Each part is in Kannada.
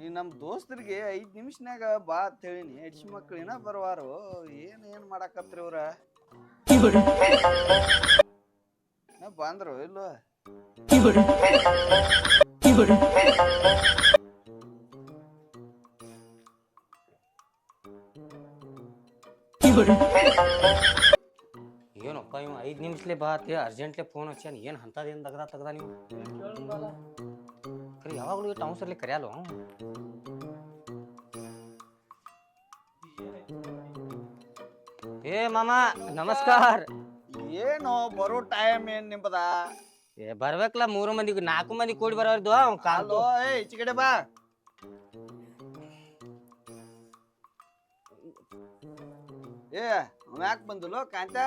ಈ ನಮ್ಮ ದೋಸ್ತರಿಗೆ 5 ನಿಮಿಷನ್ಯಾಗ ಬಾ ಅಂತ ಹೇಳಿನಿ. ಹೆಡ್ಸಿ ಮಕ್ಳು ಏನ ಬರುವಾರು. ಏನ್ ಮಾಡಾಕತ್ರಿ ಇವ್ರ? ಬಂದ್ರು ಇಲ್ವ? ಏನಪ್ಪ ಇವ್ 5 ನಿಮಿಷಲೆ ಬಾ ಅಂತ ಅರ್ಜೆಂಟ್ಲೆ ಫೋನ್ ಹಚ್ಚಾನ. ಏನು ಅಂತದೇನು ತೆಗ್ದ ನೀವು ಕರಿ ಯಾವಾಗಲೂ ಇಟ್ಟು ಅವಸರ್ಲಿ ಕರೆಯಲ್ಲ. ಏ ಮಾಮ ನಮಸ್ಕಾರ. ಏನು ಬರೋ ಟೈಮ್ ಏನ್ ನಿಂಬದ? ಬರ್ಬೇಕಲ್ಲ 3 ಮಂದಿ 4 ಮಂದಿ ಕೂಡಿ ಬರೋರ್ದು. ಕಾಲು ಈಚೆ ಕಡೆ ಬಾ. ಯಾಕೆ ಬಂದಲು ಕಾಂತ?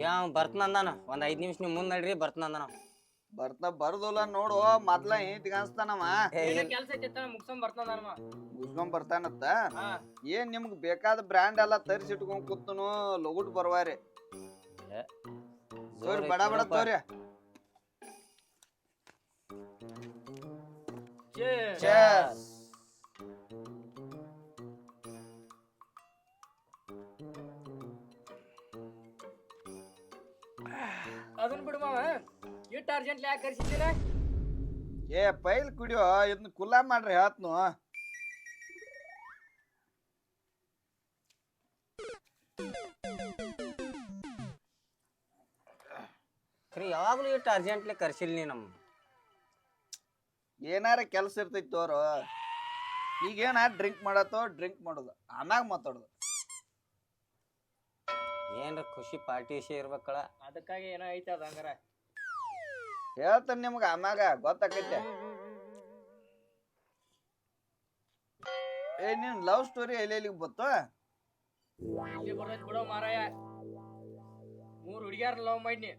ಯಾವ ಬರ್ತನಂದಾನ. ಒಂದ್ 5 ನಿಮಿಷ ನೀವು ಮುಂದ್ ನಡ್ರಿ ಬರ್ತನಂದಾನ. ಬರ್ದಲ್ಲ ನೋಡು. ಮೊದ್ಲ ಹಿಂಗ್ ಅನ್ಸ್ತಾನವ. ಮುಗಿಸ್ಕೊಂಡ್ ಬರ್ತಾನತ್ತ. ಏನ್ ನಿಮ್ಗ್ ಬೇಕಾದ ಬ್ರ್ಯಾಂಡ್ ಎಲ್ಲ ತರಿಸಿ ಇಟ್ಕೊಂಡ್ ಕೂತನು. ಲಗುಟ್ ಬರ್ವಾರಿ ತೋರಿ, ಬಡ ಬಡ ತೋರಿ. ಅದನ್ ಬಿಡು ಮಾವ, ಇಟ್ಟು ಅರ್ಜೆಂಟ್ಲಿ ಯಾಕೆ ಕರ್ಸಿದ್ದೀರ? ಪೈಲ್ ಕುಡಿಯೋ, ಇದನ್ನ ಕುಲ್ಲಾ ಮಾಡ್ರಿ ಹೇಳ್ತನು. ಕರಿ ಯಾವಾಗಲೂ ಇಟ್ಟು ಅರ್ಜೆಂಟ್ಲಿ ಕರ್ಸಿಲ್ ನೀ ನಮ್ಮ. ಏನಾರ ಕೆಲ್ಸ ಇರ್ತೈತಿ ತೋರು. ಈಗೇನ ಡ್ರಿಂಕ್ ಮಾಡತ್ತೋ ಡ್ರಿಂಕ್ ಮಾಡೋದು, ಆಮ್ಯಾಗ ಮಾತಾಡೋದು. ಏನ್ರ ಖುಷಿ ಪಾರ್ಟಿ ವಿಷಯ ಇರ್ಬೇಕಳ. ಅದಕ್ಕಾಗಿ ಏನೋ ಐತೆ ಅದ ಹಂಗಾರ ಹೇಳ್ತಾನೆ ನಿಮ್ಗ ಆಮ್ಯಾಗ ಗೊತ್ತಾಕೈತೆ. ನೀನ್ ಲವ್ ಸ್ಟೋರಿ ಎಲ್ಲಿಗೆ ಬತ್ತು? ಇಲ್ಲಿ ಬರ್ತೈತಿ ಬಿಡೋ ಮಾರಾಯ. 3 ಹುಡುಗಿಯಾರ ಲವ್ ಮಾಡಿನಿ.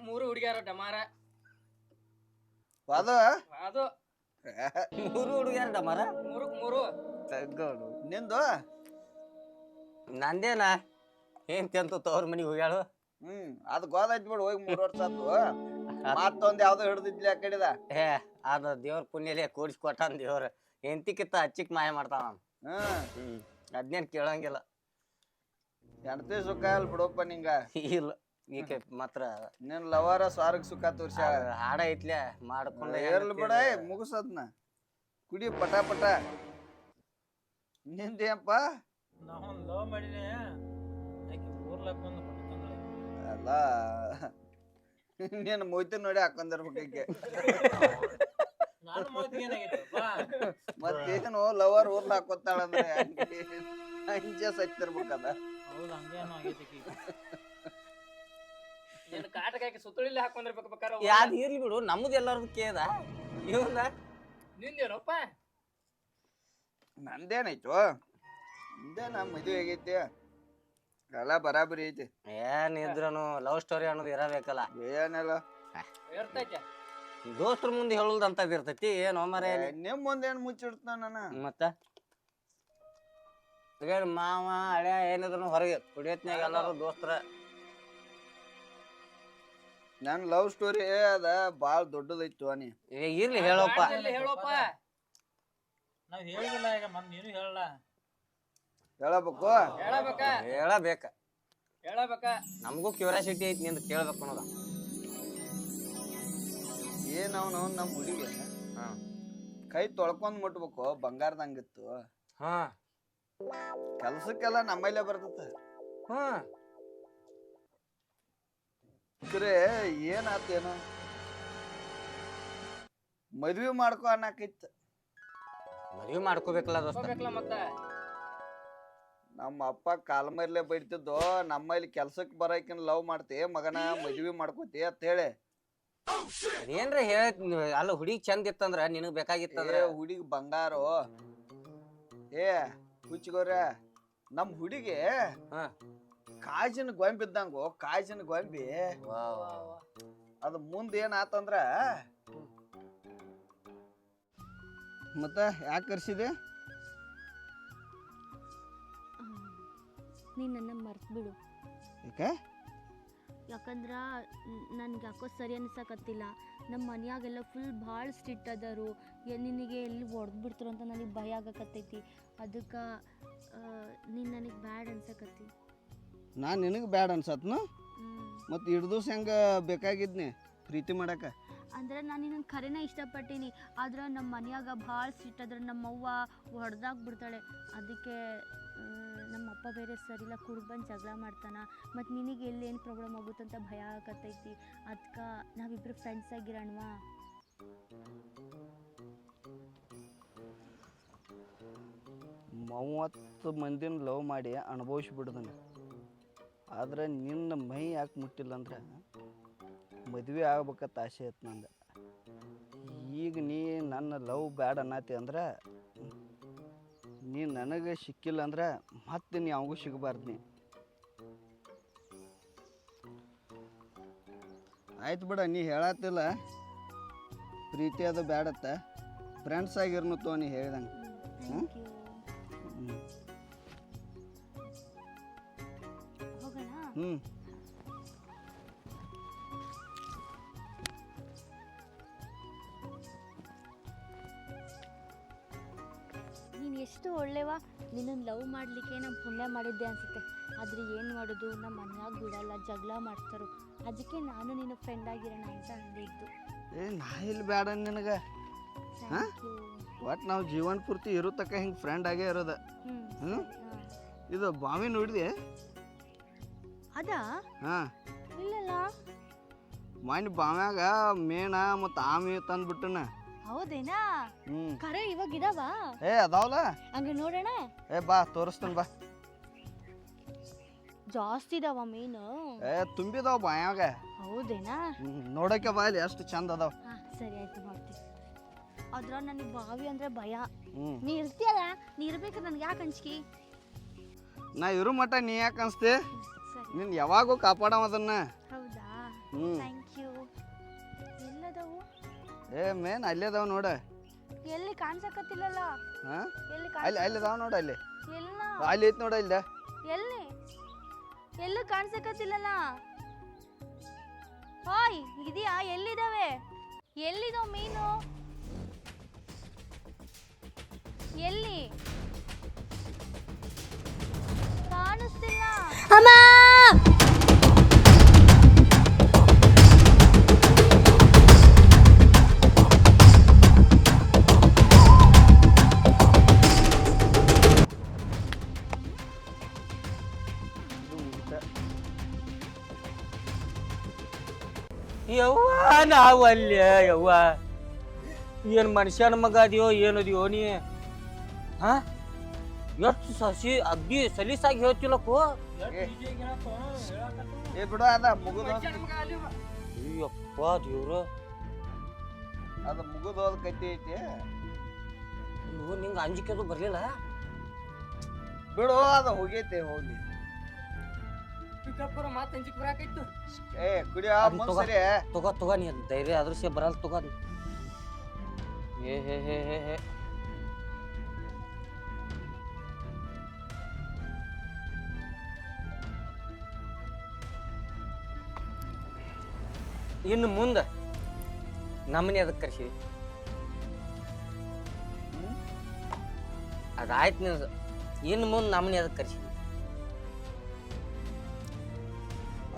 3 ಹುಡುಗಿಯಾರ ಡಮಾರ. ಅದು ಅದು 3 ಹುಡುಗಿಯಾರ ಡಮಾರ. 3 ನಿಂದು ನಂದೇನಾ ಏನ್ ತೆಂತು ತವ್ರ ಮನಿಗೆ ಹೋಗ್ಯಾಳು. ಅದು ಗೋದಾಯ್ತು ಬಿಡು. ಹೋಗಿ 3 ವರ್ಷ ಆತು. ಮತ್ತೊಂದ್ ಯಾವ್ದೋ ಹಿಡ್ದಿದ್ಲಿ ಆ ಕಡೆದ. ಅದ ದೇವ್ರ ಪುಣ್ಯಲೆ ಕೂಡಿಸಿ ಕೊಟ್ಟಾನ ದೇವ್ರ. ಎಂತಿಕಿತ್ತ ಹಚ್ಚಿಕ್ ಮಾಯ ಮಾಡ್ತಾನ. ಅದ್ನೇನ್ ಕೇಳಂಗಿಲ್ಲ. ಹೆಂಡತಿ ಸುಖ ಅಲ್ ಬಿಡಪ್ಪ ನಿಂಗ. ಇಲ್ಲ ಈಕೆ ಮಾತ್ರ ನಿನ್ ಲವರ ಸ್ವಾರ್ಗ ಸುಖ ತೋರ್ಸ. ಹಾಡ ಐತ್ಲೆ ಮಾಡ್ಕೊಂಡ ಇರ್ಲಿ ಬಿಡ, ಮುಗಿಸದ್ನ ಕುಡಿ ಪಟ ಪಟ. ನಿಂದೇನಪ್ಪ? ಲವ್ ಮಾಡಿನಿ. ಅಲ್ಲ ನೀನ್ ಮೊಯ್ತಿ ನೋಡಿ ಹಾಕೊಂಡಿರ್ಬೇಕೀಗೆ. ಮತ್ತೇನು ಲವರ್ ಊರ್ಲ ಹಾಕೋತಾಳಂದ್ರೆ ಅಂಜೆ ಸತ್ತಿರ್ಬೇಕದ. ಕಾಟಕಾಕಿ ಸುತ್ತಳಿಲ್ಲ ಹಾಕೊಂಡಿರ್ಬೇಕು ಬೇಕಾರೆ. ಯಾವ್ದು ಇರ್ಲಿ ಬಿಡು, ನಮ್ದು ಎಲ್ಲಾರ್ದು ಕೇದ. ಇವ್ನ ನಿಂದೇನಪ್ಪ? ನಂದೇನಾಯ್ತು? ನಿಂದೇನ ಮದುವೆ ಆಗೈತಿ, ಎಲ್ಲ ಬರಾಬರಿ ಐತಿ. ಏನಿದ್ರನು ಲವ್ ಸ್ಟೋರಿ ಅನ್ನೋದು ಇರಬೇಕಲ್ಲ. ಏನಿಲ್ಲ, ಇರ್ತೈತೆ. ದೋಸ್ತರ ಮುಂದೆ ಹೇಳುದಂತದ್ ಇರ್ತೈತಿ. ಏನೋ ಮರ ನಿಮ್ ಮುಂದೇನ್ ಮುಚ್ಚಿಡ್ತಾನ ನಾನು. ಮತ್ತ ಮಾವ ಹಳೆ ಏನಿದ್ರು ಹೊರಗೆ ಕುಡಿಯತ್ನಾಗ ಎಲ್ಲಾರು ದೋಸ್ತರ. ನನ್ ಲವ್ ಸ್ಟೋರಿ ಅದ ಬಾಳ್ ದೊಡ್ಡದೈತು. ನೀ ಇರ್ಲಿ ಹೇಳಪ್ಪ. ಹೇಳಪ್ಪ. ನಾವ್ ಹೇಳಿಲ್ಲ ಈಗ, ನೀನು ಹೇಳಲ್ಲ. ಹೇಳಬೇಕು, ಹೇಳಬೇಕ. ನಮಗೂ ಕ್ಯೂರಿಯಾಸಿಟಿ ಐತಿ ನಿಂದ ಕೇಳ್ಬೇಕು ಅನ್ನೋದ. ಏನವನು ನಮ್ ಹುಡುಗಿ ಕೈ ತೊಳ್ಕೊಂಡ್ ಮುಟ್ಬೇಕು, ಬಂಗಾರದಂಗಿತ್ತು. ಕೆಲ್ಸಕ್ಕೆಲ್ಲ ನಮ್ಮಲ್ಲೇ ಬರ್ತದ. ಖರೆ ಏನಾತೇನು ಮದ್ವಿ ಮಾಡ್ಕೊ ಅನ್ನಕೈತ್. ಮದ್ವಿ ಮಾಡ್ಕೋಬೇಕಲ್ಲ ದೋಸ್ತ. ಮತ್ತ ನಮ್ಮ ಅಪ್ಪ ಕಾಲ್ಮರ್ಲೆ ಬೈತಿದ್ದೋ, ನಮ್ಮಲ್ಲಿ ಕೆಲ್ಸಕ್ ಬರಕಿನ್ ಲವ್ ಮಾಡ್ತಿ ಮಗನ, ಮದ್ವಿ ಮಾಡ್ಕೋತಿ ಅಂತ ಹೇಳಿ. ಏನ್ರ ಹೇಳ. ಅಲ್ಲ ಹುಡುಗಿ ಚಂದ ಇತ್ತಂದ್ರ ನಿನಗ್ ಬೇಕಾಗಿತ್ತಂದ್ರ. ಹುಡುಗಿ ಬಂಗಾರು. ಹುಚ್ಚಿಗೋರ ನಮ್ ಹುಡುಗಿ ಕಾಜಿನ ಗೊಂಬಿ ಇದ್ದಂಗು. ಕಾಜಿನ ಗೊಂಬಿ. ಅದು ಮುಂದೆ ಏನಾತಂದ್ರ, ಮತ್ತ ಯಾಕೆ ಕರ್ಸಿದೆ? ನೀನು ನನ್ನ ಮರ್ತು ಬಿಡು. ಯಾಕೆ? ಯಾಕಂದ್ರೆ ನನಗೆ ಯಾಕೋ ಸರಿ ಅನ್ಸಕತ್ತಿಲ್ಲ. ನಮ್ಮ ಮನ್ಯಾಗೆಲ್ಲ ಫುಲ್ ಭಾಳ ಸ್ಟ್ರಿಕ್ಟ್ ಅದಾರು. ನಿನಗೆ ಎಲ್ಲಿ ಹೊಡೆದು ಬಿಡ್ತಾರೋ ಅಂತ ನನಗೆ ಭಯ ಆಗಕತ್ತೈತಿ. ಅದಕ್ಕೆ ನೀನು ನನಗೆ ಬ್ಯಾಡ್ ಅನ್ಸಕತ್ತಿ. ನಾನು ನಿನಗೆ ಬ್ಯಾಡ್ ಅನ್ಸತ್ನು? ಮತ್ತು ಇಡ್ದು ದಿವ್ಸ ಹೆಂಗೆ ಬೇಕಾಗಿದ್ನಿ ಪ್ರೀತಿ ಮಾಡಕ್ಕೆ? ಅಂದ್ರೆ ನಾನು ನಿನ್ನ ಖರೇನ ಇಷ್ಟಪಟ್ಟೀನಿ. ಆದ್ರೆ ನಮ್ಮ ಮನ್ಯಾಗ ಭಾಳ ಸ್ಟ್ರಿಕ್ಟ್ ಅದ್ರ. ನಮ್ಮವ್ವ ಹೊಡೆದಾಗ್ಬಿಡ್ತಾಳೆ. ಅದಕ್ಕೆ ನಮ್ಮಪ್ಪ ಬೇರೆ ಸರಿಲ್ಲ, ಕುಡ್ದು ಬಂದು ಜಗಳ ಮಾಡ್ತಾನೆ. ಮತ್ತು ನಿನಗೆ ಎಲ್ಲಿ ಏನು ಪ್ರಾಬ್ಲಮ್ ಆಗುತ್ತಂತ ಭಯ ಆಗತ್ತೈತಿ. ಅದಕ್ಕೆ ನಾವಿಬ್ಬರು ಫ್ರೆಂಡ್ಸ್ ಆಗಿರೋಣವಾ? ಮೂವತ್ತು ಮಂದಿನ ಲವ್ ಮಾಡಿ ಅನುಭವಿಸ್ಬಿಡ್ದನೆ. ಆದ್ರೆ ನಿನ್ನ ಮೈ ಯಾಕೆ ಮುಟ್ಟಿಲ್ಲ ಅಂದ್ರೆ ಮದುವೆ ಆಗ್ಬೇಕಂತ ಆಸೆ ಐತೆ ನಂದು. ಈಗ ನೀ ನನ್ನ ಲವ್ ಬ್ಯಾಡ್ ಅನ್ನತಿ ಅಂದ್ರೆ ನೀ ನನಗೆ ಸಿಕ್ಕಿಲ್ಲ ಅಂದ್ರೆ ಮತ್ತೆ ನೀ ಅವಂಗೂ ಸಿಗಬಾರ್ದು. ನೀ ಆಯ್ತು ಬಿಡ, ನೀ ಹೇಳತ್ತಿಲ್ಲ ಪ್ರೀತಿ ಅದು ಬ್ಯಾಡತ್ತ, ಫ್ರೆಂಡ್ಸ್ ಆಗಿರ್ನು ತೋ ನೀ ಹೇಳ್ದಂಗೆ. Thank you. ಹೋಗೋಣ? ನೀನು ಎಷ್ಟು ಒಳ್ಳೆವ. ನಿನ್ನನ್ನು ಲವ್ ಮಾಡಲಿಕ್ಕೆ ನಾನು ಪುಣ್ಯ ಮಾಡಿದ್ದೆ ಅನಿಸುತ್ತೆ. ಆದರೆ ಏನು ಮಾಡೋದು, ನಮ್ಮ ಮನ್ಯಾಗ ಬಿಡಲ್ಲ, ಜಗಳ ಮಾಡ್ತಾರೋ. ಅದಕ್ಕೆ ನಾನು ನಿನ್ನ ಫ್ರೆಂಡ್ ಆಗಿರೋಣ ಅಂತ ಅಂದಿದ್ದು. ನಾ ಇಲ್ಲಿ ಬ್ಯಾಡ ನಿನಗೆ. Thank you. ಒಟ್ಟು ನಾವು ಜೀವನ ಪೂರ್ತಿ ಇರೋ ತಕ್ಕ ಹಿಂಗೆ ಫ್ರೆಂಡ್ ಆಗೇ ಇರೋದು. ಇದು ಬಾವಿ ನೋಡಿದೆ? ಅದಾ? ಹಾಂ, ಇಲ್ಲಲ್ಲ. ಮಣ್ಣು ಬಾವ್ಯಾಗ ಮೇಣ ಮತ್ತು ಆಮಿ ತಂದ್ಬಿಟ್ಟನ. ಹೌದೇನಾ? ಖರೆ ಇವಾಗ ಇದಾವ? ಅದಾವಲ್ಲ. ಹಂಗೆ ನೋಡೋಣ. ಬಾ ತೋರಿಸ್ತೀನಿ ಬಾ. ಜಾಸ್ತಿ ಇದಾವ ಮೀನು? ತುಂಬಿದಾವ ಬಾಯಾಗ. ಹೌದೇನಾ? ನೋಡಕ್ಕೆ ಬಾ ಇಲ್ಲಿ ಎಷ್ಟು ಚಂದ ಅದಾವ. ಸರಿ ಆಯ್ತು, ಮಾಡ್ತೀನಿ. ಆದ್ರ ನನಗೆ ಬಾವಿ ಅಂದ್ರೆ ಭಯ. ನೀ ಇರ್ತೀಯಲ್ಲ, ನೀ ಇರ್ಬೇಕು. ನನ್ಗೆ ಯಾಕೆ ಅಂಜಿಕೆ? ನಾ ಇರೋ ಮಟ್ಟ ನೀ ಯಾಕೆ ಅನ್ಸ್ತಿ? ಸರಿ. ನೀನ್ ಯಾವಾಗೂ ಕಾಪಾಡವ ಅದನ್ನ. ಹೌದಾ? Thank you. ಎಲ್ಲದವು? ಮೇನ್ ಅಲ್ಲೇ ಅದಾವ ನೋಡ. ಎಲ್ಲಿ ಕಾಣಿಸಕತ್ತಿಲ್ಲಲ್ಲ? ಎಲ್ಲಿ ಅಲ್ಲಿ ಅದಾವ ನೋಡ. ಅಲ್ಲಿ ಎಲ್ಲ ಅಲ್ಲಿ ಐತಿ ನೋಡ. ಇಲ್ಲ ಎಲ್ಲಿ? ಎಲ್ಲೂ ಕಾಣಿಸಕತ್ತಿಲ್ಲಲ್ಲ. ಹಾಯ್, ಇದೆಯಾ? ಎಲ್ಲಿದಾವೆ? ಎಲ್ಲಿದಾವ ಮೀನು? ಎಲ್ಲಿ ಕಾಣಿಸ್ತಿಲ್ಲ? ಅಮ್ಮ! ಯವ್ವ ನಾವು ಅಲ್ಲಿ ಯವ್ವ ಏನು ಮನುಷ್ಯನ ಮಗ ಅದಿಯೋ ಏನದಿಯೋ ನೀ? ಹಾ, ಎಷ್ಟು ಅಗ್ದಿ ಸಲೀಸಾಗಿ ಹೇಳ್ತಿಲ್ಲಕ್ಕೋ. ಬಿಡು, ಅದ ಮುಗಿದ ಅಯ್ಯಪ್ಪ ದೇವ್ರ, ಅದ ಮುಗಿದೋದ ಕತ್ತಿ ಐತಿ. ನಿಂಗೆ ಅಂಜಿಕೆ ಅದು ಬರ್ಲಿಲ್ಲ? ಬಿಡು, ಅದ ಹೋಗೈತಿ. ಹೋಗಿ ಕುಡಿಯ ಸರಿ. ತಗೋ ನೀ ಧೈರ್ಯ ಅದ್ರಸೆ ಬರಲ್ಲ. ತಗೋ ಹೇ ಇನ್ನು ಮುಂದೆ ನಮ್ಮನೆ ಅದಕ್ಕೆ ಕರ್ಸಿ. ಅದಾಯ್ತು ನಿಂದು. ಇನ್ನು ಮುಂದೆ ನಮ್ಮನೆ ಅದಕ್ಕೆ ಕರ್ಸಿ.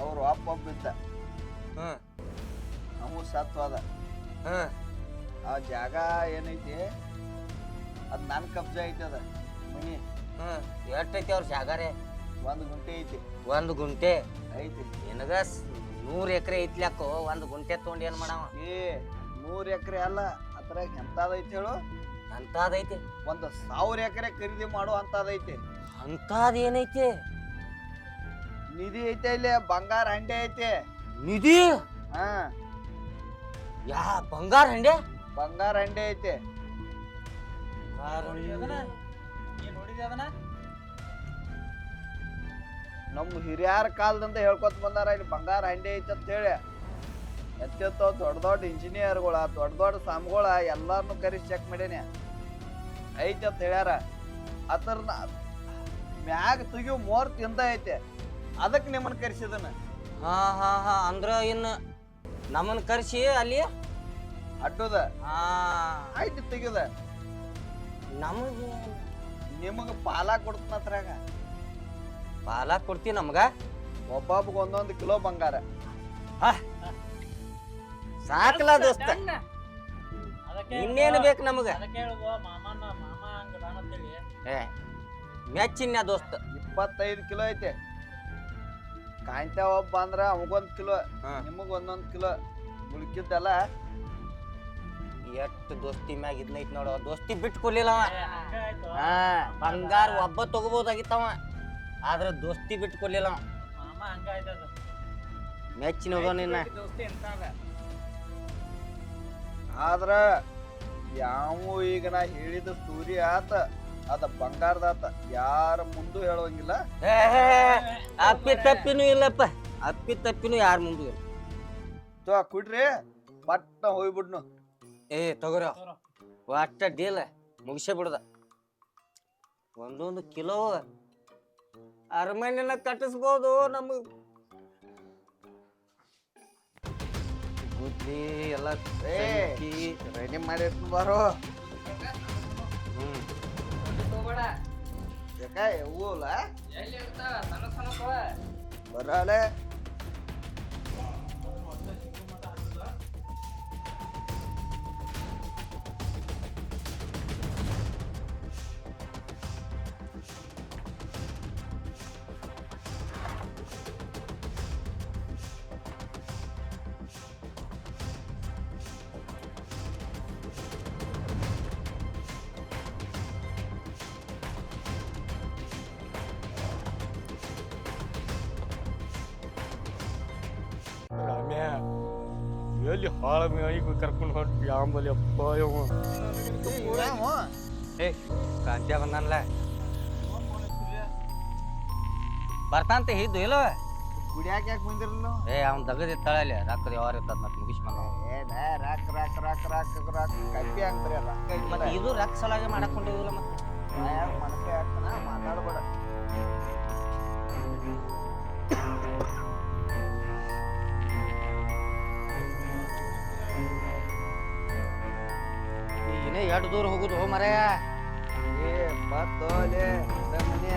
ಅವ್ರು ಅಪ್ಪ ಬಿದ್ದ, ನಾವು ಸತ್ವಾದ. ಆ ಜಾಗ ಏನೈತಿ ಅದ್ ನನ್ ಕಬ್ಜಾ ಐತಿ. ಅದ ಮನಿ ಎಷ್ಟೈತಿ ಅವ್ರ ಜಾಗಾರೆ? 1 ಗುಂಟೆ ಐತಿ. 1 ಗುಂಟೆ ಐತಿ. ನಿನಗ 100 ಎಕರೆ ಐತ್ಲಾಕೋ. 1 ಗುಂಟೆ ತಗೊಂಡು ಏನ್ ಮಾಡವ? 100 ಎಕರೆ ಅಲ್ಲ, ಅದ್ರಾಗ ಎಂತದೈತಿ ಹೇಳು? ಅಂತದೈತಿ 1,000 ಎಕರೆ ಖರೀದಿ ಮಾಡೋ ಅಂತದೈತಿ. ಅಂತದ್ ಏನೈತಿ? ನಿಧಿ ಐತೆ. ಇಲ್ಲಿ ಬಂಗಾರ ಹಂಡೆ ಐತಿ. ನಿಧಿ? ಯಾ ಬಂಗಾರ ಹಂಡೆ? ಬಂಗಾರ ಹಂಡೆ ಐತಿ. ನಮ್ಮ ಹಿರಿಯರ ಕಾಲದಿಂದ ಹೇಳ್ಕೊತ ಬಂದಾರ ಇಲ್ಲಿ ಬಂಗಾರ ಹಂಡೆ ಐತಿ ಅಂತ ಹೇಳಿ. ಎತ್ತೆತ್ತೋ ದೊಡ್ಡ ದೊಡ್ಡ ಇಂಜಿನಿಯರ್ಗಳ, ದೊಡ್ಡ ದೊಡ್ಡ ಸ್ವಾಮಿಗಳ ಎಲ್ಲಾರನ್ನು ಕರೆಸಿ ಚೆಕ್ ಮಾಡೇನಿ. ಐತಿ ಅಂತ ಹೇಳ್ಯಾರ. ಅದ್ರ ಮ್ಯಾಗ ತೆಗಿಯೋ ಮುಹೂರ್ತ ಇಂದ ಐತೆ, ಅದಕ್ಕೆ ನಿಮ್ಮನ್ನ ಕರೆಸಿದನ. ಹಾ ಹಾ ಹಾ ಅಂದ್ರ ಇನ್ನು ನಮ್ಮನ್ನ ಕರ್ಸಿ ಅಲ್ಲಿ ಅಡ್ಡೋದ ಹಾ ಆಯ್ತು ತೆಗಿಯೋದ. ನಮಗೆ ನಿಮಗ ಪಾಲ ಕೊಡ್ತನತ್ರಾಗ ಪಾಲ ಕೊಡ್ತಿ ನಮ್ಗ ಒಬ್ಬೊಬ್ಬಗ 1 ಕಿಲೋ ಬಂಗಾರ. ಸಾಕಲ್ಲ ದೋಸ್ತ, ಅದಕ್ಕೆ ಇನ್ನೇನು ಬೇಕು ನಮಗ? ಅದಕ್ಕೆ ಹೇಳುದು ಮಾಮ ಹಂಗ ದಾನ ಅಂತೇಳಿ. ಏ ಮೆಚ್ಚಿನ ದೋಸ್ತ 25 ಕಿಲೋ ಐತೆ. ಕಾಂತ ಒಬ್ಬ ಅಂದ್ರ ಅಮಗೊಂದ್ ಕಿಲೋ, ಹಾ. ನಿಮಗ 1 ಕಿಲೋ. ಉಳ್ಕಿದ್ದಲ್ಲ ಎಷ್ಟು ದೋಸ್ತಿ ಮ್ಯಾಗ ಇದನ್ನೈತಿ ನೋಡು. ದೋಸ್ತಿ ಬಿಟ್ಟು ಕೊಡ್ಲಿಲ್ಲ ಅವ. ಹಂಗ ಆಯ್ತು. ಹಾ ಬಂಗಾರ ಒಬ್ಬ ತಗೋಬಹುದಾಗಿತ್ತವ, ಆದ್ರ ದೋಸ್ತಿ ಬಿಟ್ಟು ಕೊಡ್ಲಿಲ್ಲ ಅವ. ಮಾಮ ಹಂಗ ಆಯ್ತದ. ಮೆಚ್ಚಿನ ಹೋಗೋ ನಿನ್ನ. ದೋಸ್ತಿ ಎಂತಾದ? ಆದ್ರ ಯಾವ ಈಗ ನಾ ಹೇಳಿದ ಸ್ಟೋರಿ ಆತ, ಅದ ಬಂಗಾರದಾತ. ಯಾರ ಮುಂದೂ ಹೇಳೋಂಗಿಲ್ಲ. ಅಪ್ಪಿ ತಪ್ಪಿನೂ ಇಲ್ಲಪ್ಪ, ಅಪ್ಪಿ ತಪ್ಪಿನೂ ಯಾರ ಮುಂದೆ ಇಲ್ಲ. ಕುಡ್ರಿ ಪಟ್ಟ ಹೋಗ್ಬಿಡ್ನು. ಏ ತಗೋರ ಒಟ್ಟ ಡೀಲ್ ಮುಗಿಸೇ ಬಿಡದ. 1 ಕಿಲೋ ಅರಮನೆನ ಕಟ್ಟಿಸ್ಬೋದು ನಮಗ್. ಗುದ್ಲಿ ಎಲ್ಲ ರೆಡಿ ಮಾಡಿ ಬಾರೋ. ಹೂಲ ಬರಲೆ ರಾಮ್ಯ ಎಲ್ಲಿ ಹಾಳ ಮೇಳಿಗೆ ಕರ್ಕೊಂಡು ಹೊಂಟ್ರಿ ಆಂಬಲಿ ಅಪ್ಪ ಯವ್ವ. ಏ ಕಾಂತ್ಯ ಬಂದನ್ಲ ಬರ್ತಾಂತ ಇದ್ದು ಇಲ್ಲವ. ಕುಡಿಯಾಕ ಯಾಕೆ ಬಂದಿರಲ್ಲ? ಏ ಅವ್ನ ದಗದಿತ್ತಾಳ ಅಲ್ಲಿ ರೊಕ್ಕದ ಯಾವಾರ ಇರ್ತದ ಮತ್ತೆ ಮುಗಿಸ್ ಬಂದ. ರಾಕ್ ರಾಕ್ ರಾಕ್ ರಾಕ್ ರಾಕ್ ಕಬ್ಬಿ ಅಂತಾರೆ. ರೊಕ್ಕ ಮತ್ತೆ ಇದು ರೊಕ್ಕ ಸಲಾಗೆ ಮಾಡಕೊಂಡಿಲ್ಲ ಮತ್ತೆ. ಮನಕೆ ಹಾಕ್ತಾನ, ಮಾತಾಡ್ಬೇಡ. ಇನ್ನೇ ಎರಡು ದೂರ ಹೋಗುದು ಹೋ ಮರೆಯ. ಏ ಬತ್ತೋಲೆ ಮನೆ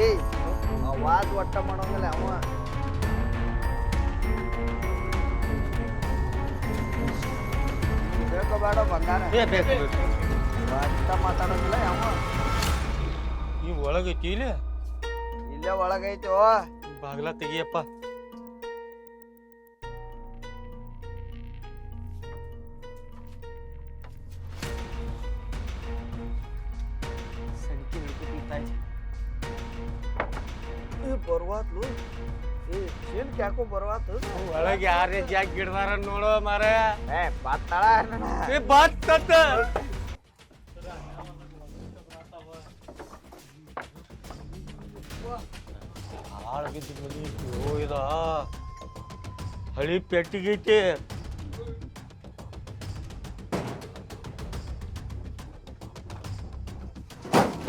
ಏಯ್ ವಾದ್ ಒಟ್ಟ ಮಾಡೋಂಗಿಲ್ಲ ಅವ. ಬೇಡ ಬಂಗಾರ ಏ ಬೇಕು ಒಟ್ಟ ಮಾತಾಡೋಂಗಿಲ್ಲ ಅವ. ನೀವು ಒಳಗೈತಿ ಇಲ್ಲ ಇಲ್ಲೇ ಒಳಗೈತಿ. ಬಾಗ್ಲ ತೆಗಿಯಪ್ಪ. ಸಂಖ್ಯೆ ಹಿಡ್ಕೊತಿತ್ತಾಯ್ತು. ಬರ್ವಾತ್ಲು. ಏ ಚೀಲ್ ಯಾಕೋ ಬರ್ವಾತು. ಒಳಗೆ ಯಾರೇ ಜಾಗ ಗಿಡದಾರ ನೋಡೋ ಮಾರ. ಏ ಬತ್ತಾಳ ಏ ಬಾತ್ ಹಾಳ ಬಿದ್ದು ಮನಿ ಇದ ಹಳಿ ಪೆಟ್ಟಿಗೈತಿ.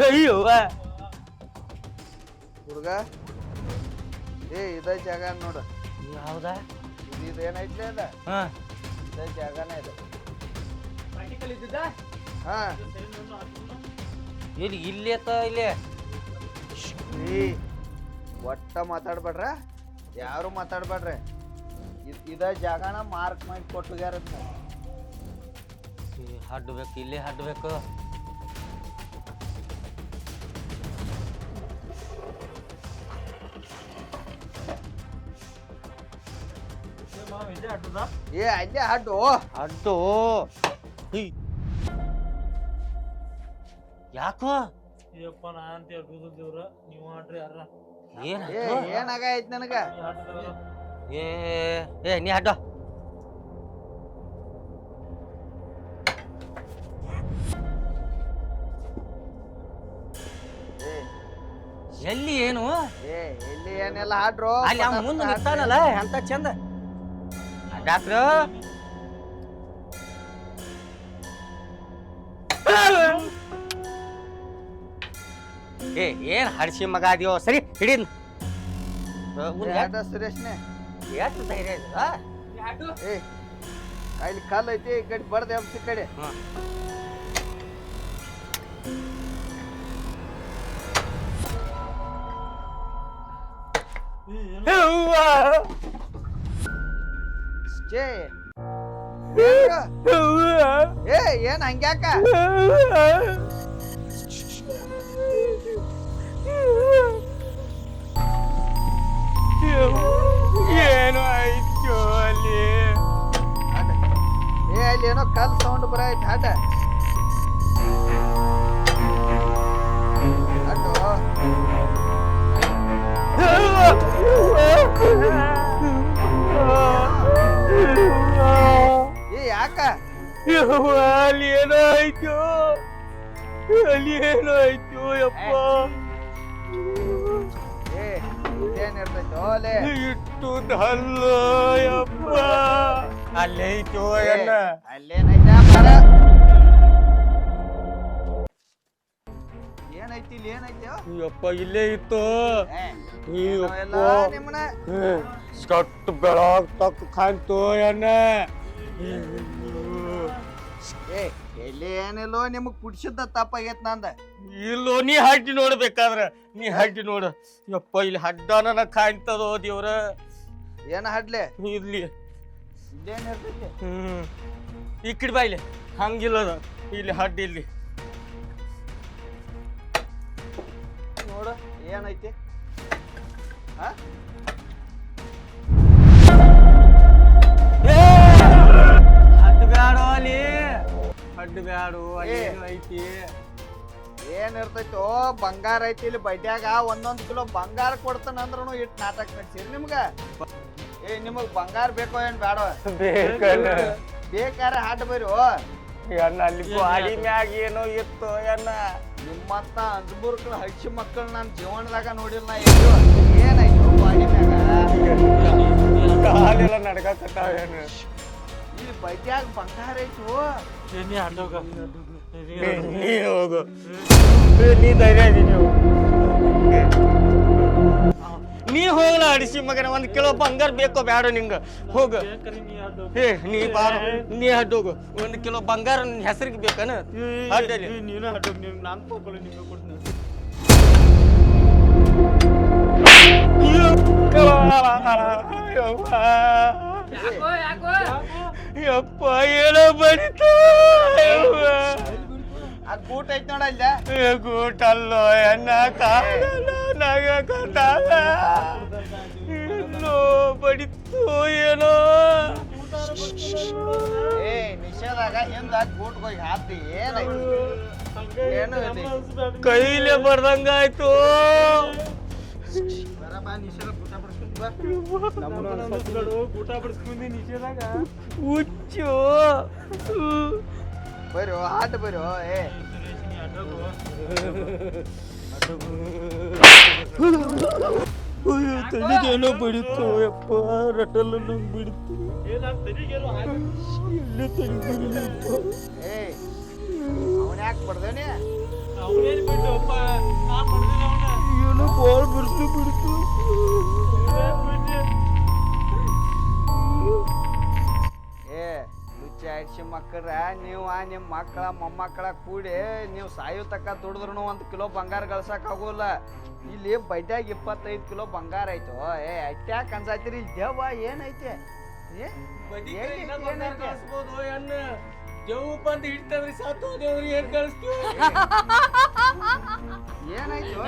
ಅಯ್ಯವ್ವ ಹುಡುಗ. ಏ ಇದ ಜಾಗ ನೋಡು. ಯಾವ್ದಾ ಇದು ಏನೈತ್ಲೆ ಅದ? ಹಾ ಇದ ಜಾಗನೇ ಇದು. ಪ್ರಾಕ್ಟಿಕಲ್ ಇದ್ದಿದ್ದ ಹಾ ಇಲ್ಲಿ ಇಲ್ಲಿ ಅತ್ತ ಇಲ್ಲಿ. ಏ ಒಟ್ಟ ಮಾತಾಡ್ಬೇಡ್ರ, ಯಾರು ಮಾತಾಡ್ಬೇಡ್ರಿ. ಇದ ಜಾಗನ ಮಾರ್ಕ್ ಮಾಡಿ ಕೊಟ್ಟುಗ್ಯಾರ. ಹಡ್ಬೇಕು ಇಲ್ಲಿ ಹಡ್ಬೇಕು. ಇದೆ ಅಡ್ಡದ. ಏ ಅಲ್ಲೇ ಅಡ್ಡು. ಅಡ್ಡು ಯಾಕೋ ಅಯ್ಯಪ್ಪ ನಾ ಅಂತ ಹೇಳ್ತಿದ್ರ ನೀವು ಆಡ್ರಿ ಯಾರ ಏನ್ ಏ ಏನಾಗೈತ್ ನನಗ? ಏ ಏ ನೀ ಅಡ್ಡ ಎಲ್ಲಿ ಏನು ಏ ಇಲ್ಲಿ ಏನೆಲ್ಲ ಆಡ್ರು. ಅಲ್ಲಿ ಅವ್ನ ಮುಂದೆ ನಿಂತಾನಲ್ಲ ಅಂತ ಚಂದ ಡಾಕ್ಟ್ರು. ಏನ್ ಹಡ್ಸಿ ಮಗ ಅದ್ಯೋ ಸರಿ ಹಿಡಿನ್ ಸುರೇಶ್ನೆ ಎಷ್ಟು ಧೈರ್ಯ ಇದೆ ಏ ಅಲ್ಲಿ ಕಾಲ್ ಐತಿ ಈ ಕಡೆ ಬರ್ದೆ ಹಂಸ ಕಡೆ ಏ ಏನ್ ಹಂಗ್ಯಾಕ ಏನು ಆಯ್ತು ಅಲ್ಲಿ ಏ ಅಲ್ಲಿ ಏನೋ ಕಾಲ್ ಸೌಂಡ್ ಬರೈತಿ ಹಾಟ ಏ ಯಾಕ ಅಲ್ಲಿ ಏನೋ ಆಯ್ತು ಅಲ್ಲಿ ಏನೋ ಆಯ್ತು ಯಪ್ಪ ಏ ಇದೇನಿರ್ತೈತೋ ಅಲ್ಲೇ ಇಟ್ಟು ಹಲ್ಲ ಯಪ್ಪ ಅಲ್ಲೈತು ಎನ್ನ ಅಲ್ಲೇನೈತ ಮರ ಏನೈತಿ ಇಲ್ಲಿ ಏನೈತಿ ಯಪ್ಪ ಇಲ್ಲೇ ಇತ್ತು ಎಲ್ಲ ನಿಮ್ಮನ ಸ್ಕಟ್ ಬೆಳಗ್ ತಕ್ಕ ಕಾಣ್ತು ಎನ್ನ ಏ ಎಲ್ಲಿ ಏನಿಲ್ಲೋ ನಿಮಗ್ ಕುಡ್ಸಿದ್ದ ತಪ್ಪಾಗೈತ್ ನಂದ ಇಲ್ಲೋ ನೀ ಹಡ್ಡಿ ನೋಡ್ಬೇಕಾದ್ರ ನೀ ಹಡ್ಡಿ ನೋಡು ಯಪ್ಪ ಇಲ್ಲಿ ಹಡ್ಡನ ಕಾಣ್ತದೋ ದೇವ್ರ ಏನ ಹಡ್ಲೆ ಇಲ್ಲಿ ಇಲ್ಲೇನಿರ್ತೈತಿ ಈ ಕಡೆ ಬಾ ಇಲ್ಲಿ ಹಂಗಿಲ್ಲದ ಇಲ್ಲಿ ಹಡ್ಡಿ ಇಲ್ಲಿ ನೋಡು ಏನೈತಿ ಹಾ ಹಡ್ಡು ಬ್ಯಾಡೋ ಅಲ್ಲಿ ಹಡ್ಡು ಬ್ಯಾಡು ಅಲ್ಲಿ ಏನು ಐತಿ ಏನಿರ್ತೈತೋ ಬಂಗಾರ ಐತಿ ಇಲ್ಲಿ ಬಡ್ಯಾಗ 1 ಕಿಲೋ ಬಂಗಾರ ಕೊಡ್ತಾನಂದ್ರೂ ಇಟ್ ನಾಟಕ ನಡ್ಸಿರಿ ನಿಮ್ಗ ಏ ನಿಮಗ್ ಬಂಗಾರ ಬೇಕೋ ಏನ್ ಬ್ಯಾಡೋ ಬೇಕಲ್ಲ ಬೇಕಾರ ಹಾಟ್ ಬೈರು ಎನ್ನ ಅಲ್ಲಿ ಗಾಡಿ ಮ್ಯಾಗ ಏನೋ ಇತ್ತು ಎನ್ನ ನಿಮ್ಮಂತ ಅಂಜಬೂರ್ಕಳ ಹಳ್ಸಿ ಮಕ್ಕಳು ನಾನು ಜೀವನದಾಗ ನೋಡಿಲ್ಲ ನಾ ಎಲ್ಲೂ ಏನಾಯ್ತು ಬಾಡಿ ಮ್ಯಾಗ ಕಾಲೆಲ್ಲ ನಡ್ಕಾಕತ್ತಾವೇನು ಇಲ್ಲಿ ಬಡ್ಯಾಗ ಬಂಗಾರ ಐತು ನೀ ಹೋಗು ನೀ ಧೈರ್ಯ ಇದೀನಿ ನೀ ಹೋಗ್ಲ ಅಡಿಸಿ ಮಗನ 1 ಕಿಲೋ ಬಂಗಾರ ಬೇಕೋ ಬ್ಯಾಡ ನಿಂಗ ಹೋಗ ಏ ನೀ ಬಾರ ನೀ ಹಡ್ಡೋಗು 1 ಕಿಲೋ ಬಂಗಾರ ನಿನ್ನ ಹೆಸರಿಗೆ ಬೇಕನ ಅಡ್ಡಲ್ಲಿ ನೀನು ಹಡ್ಡೋಗ್ ನೀನು ನಾನು ತಗೊಳ್ಳಿ ನಿಂಗೆ ಕೊಡ್ತೀನಿ ಯಪ್ಪ ಏನೋ ಬಡಿತು ಅದ್ ಗೂಟ ಐತ್ ನೋಡ ಇಲ್ಲ ಗೂಟಲ್ಲೋ ಎನ್ನ ನಾಗಕತ್ತಾಗ ಇನ್ನೋ ಬಡಿತು ಏನೋ ಏ ನಿಷೇಧಾಗ ಹಿಂದ ಗೂಟ್ ಹೋಗಿ ಹಾಕ್ತಿ ಏನಾಯ್ತು ಏನು ಕೈಲೇ ಬರ್ದಂಗಾಯ್ತು ಹುಚ್ಚು ಬರೋ ಹಾಟ್ ಬರೋ ಏ ತಲೆಗೇನೋ ಬಿಡಿತು ಯಪ್ಪ ರಟಲ್ ನಂಗೆ ಬಿಡಿತು ಇಲ್ಲೇ ತೆಗಿತು ಏ ಅವನ್ ಯಾಕೆ ಬಡ್ದೇನೆ ಏನೋ ಬಾಳ್ ಬಿಡಿಸ್ಲು ಬಿಡಿತು ಏ ಲುಚ್ಚ ಹಡ್ಸಿ ಮಕ್ಕಳ್ರ ನೀವು ನಿಮ್ಮ ಮಕ್ಕಳ ಮೊಮ್ಮಕ್ಕಳ ಕೂಡಿ ನೀವು ಸಾಯೋ ತಕ್ಕ ದುಡಿದ್ರು 1 ಕಿಲೋ ಬಂಗಾರ ಗಳಸಕ್ ಆಗೋಲ್ಲ ಇಲ್ಲಿ ಬಡ್ಯಾಗ 25 ಕಿಲೋ ಬಂಗಾರ ಆಯ್ತು ಏ ಅಟ್ಯಾಕ್ ಅನ್ಸಾಯ್ತಿರಿ ಇಲ್ಲಿ ದೇವ ಏನೈತೆ ದೇವ್ ಬಂದು ಹಿಡ್ತದ್ರಿ ಸಾತು ದೇವ್ರಿ ಏನ್ ಕಳಿಸ್ತೀವಿ ಏನಾಯ್ತು